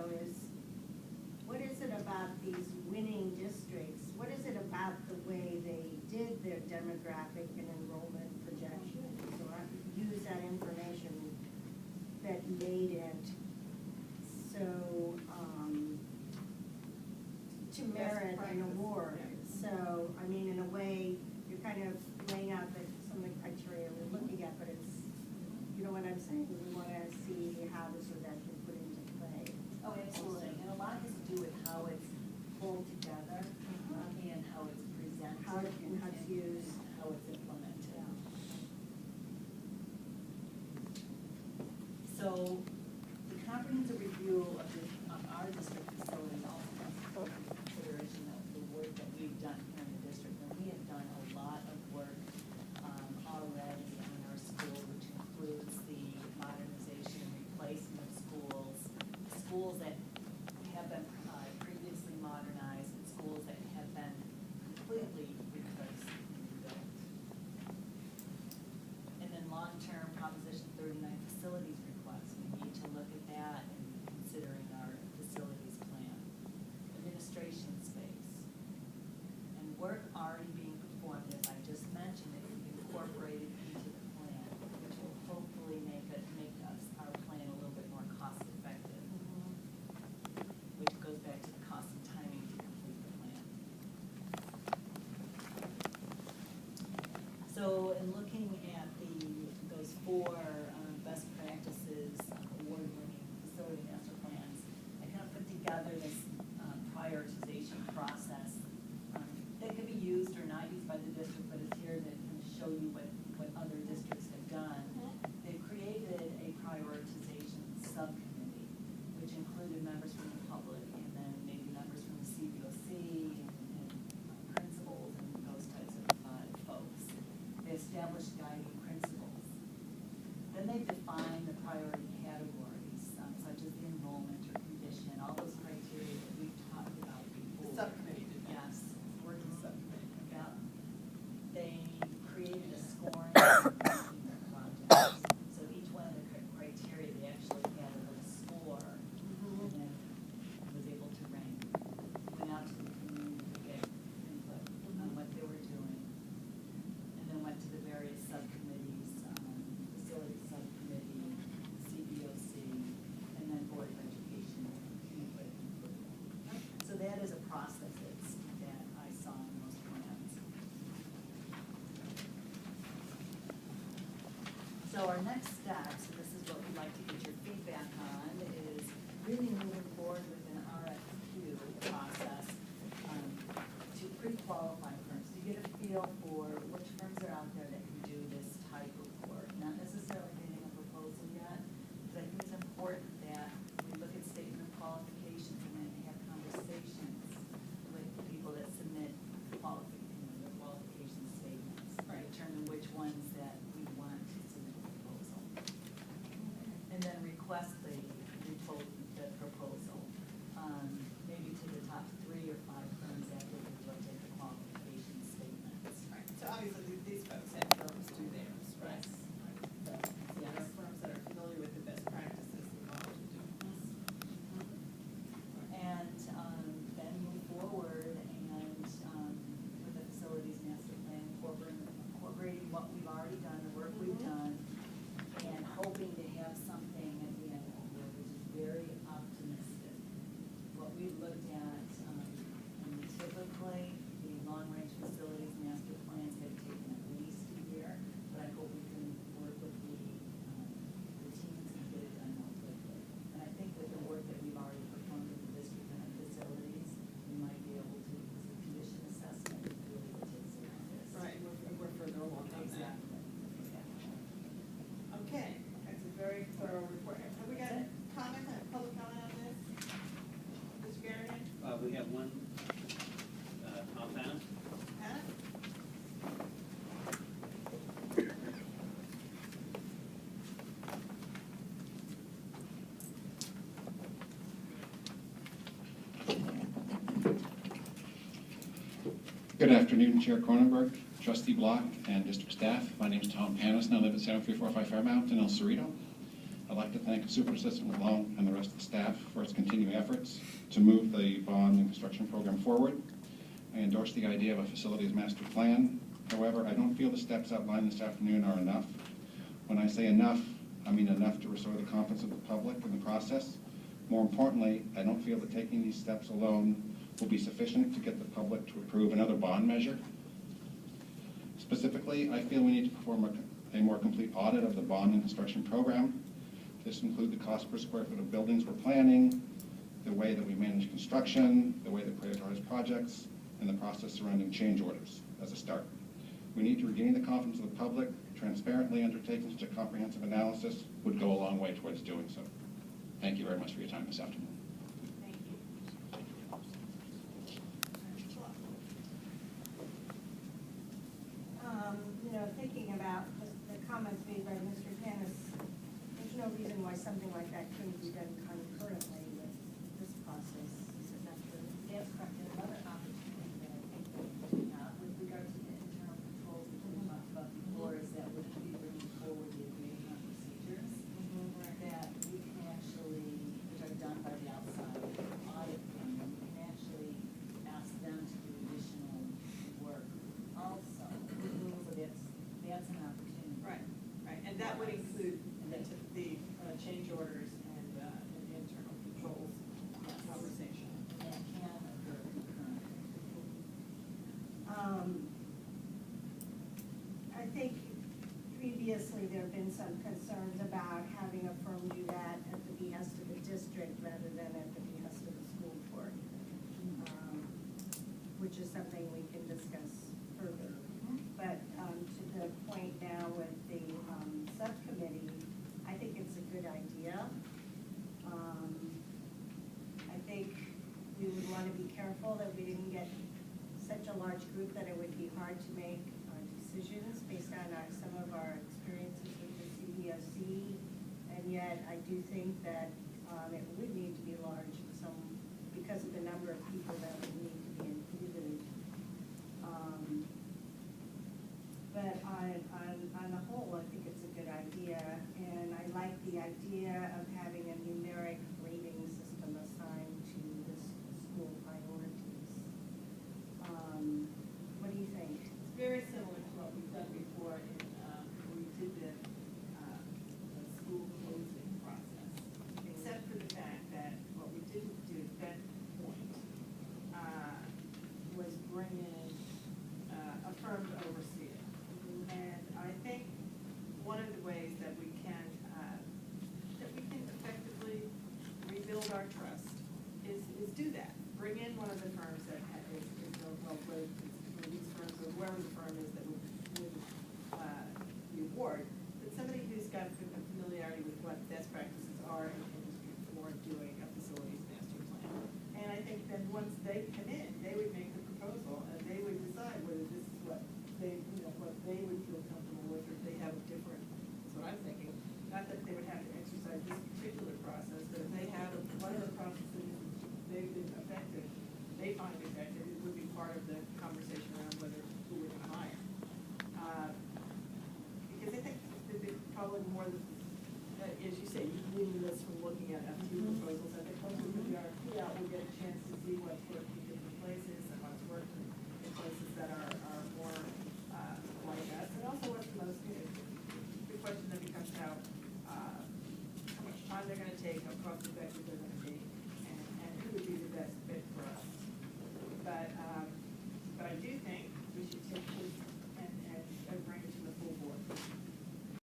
is, what is it about these winning districts? What is it about the way they did their demographic and enrollment projections, or use that information that made it so to merit an award? So, I mean, in a way, you're kind of laying out some of the criteria we're looking at, but it's, you know what I'm saying? We want to see how this or that can put into play. Oh, absolutely. And a lot has to do with how it's pulled together and how it's presented. How it's used. How it's implemented. Yeah. So the comprehensive review of our district facilities also takes into consideration the work that we've done here in the district. And we have done a lot of work already on our schools, which includes the modernization and replacement of schools that have been previously modernized, and schools that have been completely replaced and rebuilt. And then long-term Proposition 39 facilities requests, we need to look at that and considering our facilities plan. Administration space. And work already being performed, as I just mentioned, that we've incorporated into the plan, which will hopefully make our plan a little bit more cost effective, which goes back to the cost and timing to complete the plan. So in looking at those four best practices, award-winning facility master plans, I kind of put together this prioritization process that could be used or not used by the district, but it's here to kind of show you what other districts have done. They've created a prioritization subcommittee, which included members from the public and then maybe members from the CBOC and principals and those types of folks. They established guiding principles. Then they define the priority categories, such as the enrollment or condition, all those criteria that we've talked about before. The subcommittee did that. Yes. Working subcommittee. Yeah. They created a scoring system in their projects. So each one of the criteria, they actually had a little score and then was able to rank. Went out to the community to get input on what they were doing. And then went to the various subcommittees, facility subcommittee, CBOC, and then Board of Education input. So that is a process that I saw in most plans. So our next steps, and this is what we'd like to get your feedback on, is really moving forward with an RFQ process to pre-qualify firms, to get a feel for which firms are out there that can do this type of work. Not necessarily getting a proposal yet, because I think it's important that we look at statement of qualifications and then have conversations with the people that submit the qualification statements. Right. Determine which ones that we want to submit a proposal. And then request the proposal, maybe to the top 3 or 5 firms after we've looked at the qualification statements. Right, so obviously these folks have firms do theirs, right? Yes. Right. So there are firms that are familiar with the best practices and how to do this. And then move forward and with the facilities master plan, incorporating what we've already done, the work we've done, and hoping to have something at the end of the year which is very optimistic. What we've looked at, and typically the long-range facilities master plans have taken at least a year, but I hope we can work with the teams and get it done more quickly. And I think with the work that we've already performed in the district and our facilities, we might be able to, because the condition assessment is really what takes the longest. Right, we're further along on that. Exactly. Okay, that's a very thorough report. Have we got comment, public comment on this? Mr. Garrett? We have one, Tom Panna. Hannah? Good afternoon, Chair Cronenberg, Trustee Block, and District staff. My name is Tom Panis, and I live at 7345 Fairmount in El Cerrito. I'd like to thank Super Assistant Malone and the rest of the staff for its continuing efforts to move the bond and construction program forward. I endorse the idea of a facilities master plan. However, I don't feel the steps outlined this afternoon are enough. When I say enough, I mean enough to restore the confidence of the public in the process. More importantly, I don't feel that taking these steps alone will be sufficient to get the public to approve another bond measure. Specifically, I feel we need to perform a more complete audit of the bond and construction program. This includes the cost per square foot of buildings we're planning, the way that we manage construction, the way that we prioritize projects, and the process surrounding change orders as a start. We need to regain the confidence of the public. Transparently undertaking such a comprehensive analysis would go a long way towards doing so. Thank you very much for your time this afternoon. Thank you. Thinking about the comments made by Mr. Dennis, there's no reason why something like that couldn't be done concurrently with this process. Is that true? That's correct. And another opportunity that I think with regard to the internal controls which we talked about before is that we're going to be bringing forward the agreement on procedures that we can actually, which are done by the outside audit firm, we can actually ask them to do additional work also. So that's an opportunity. Right, right, and that would include the change orders and internal controls conversation. And that can occur concurrently. I think previously there have been some concerns about having a firm do that at the behest of the district rather than at the behest of the school board, which is something we can discuss further. But to the point now with the subcommittee, I think it's a good idea. I think we would want to be careful that we didn't get such a large group that it would be hard to make decisions based on some of our experiences with the CBOC. And yet I do think that it would need to be large because of the number of people that would need to be included. But on the whole, I think it's a good idea, and I like the idea of having a numeric rating system assigned to the school priorities. What do you think? It's very similar to what we've done before when we did the school closing process, except for the fact that what we didn't do at that point was bring in a firm to oversee it. And I think one of the ways that we can effectively rebuild our trust is do that. Bring in one of the firms that is these firms, or whoever the firm is that would the award, but somebody who's got a familiarity with what best practices are in the industry for doing a facilities master plan. And I think then once they come in, they would make the proposal and they would decide whether this is what they would feel comfortable with, or if they have a different, that's what I'm thinking. Not that they would have to exercise this particular process, but if they have one of the processes they've been effective, they find effective, it would be part of the conversation around whether who we're gonna hire. Because I think probably more than, as you say, you leave this from looking at a few proposals. I think once we put the RFP out, we'll get a chance to see what's worked in different places and what's worked in places that are more like us. And also what's the most, the question that becomes how much time they're gonna take, how cost effective they're gonna be, and who would be the best fit for us. But I do think we should take this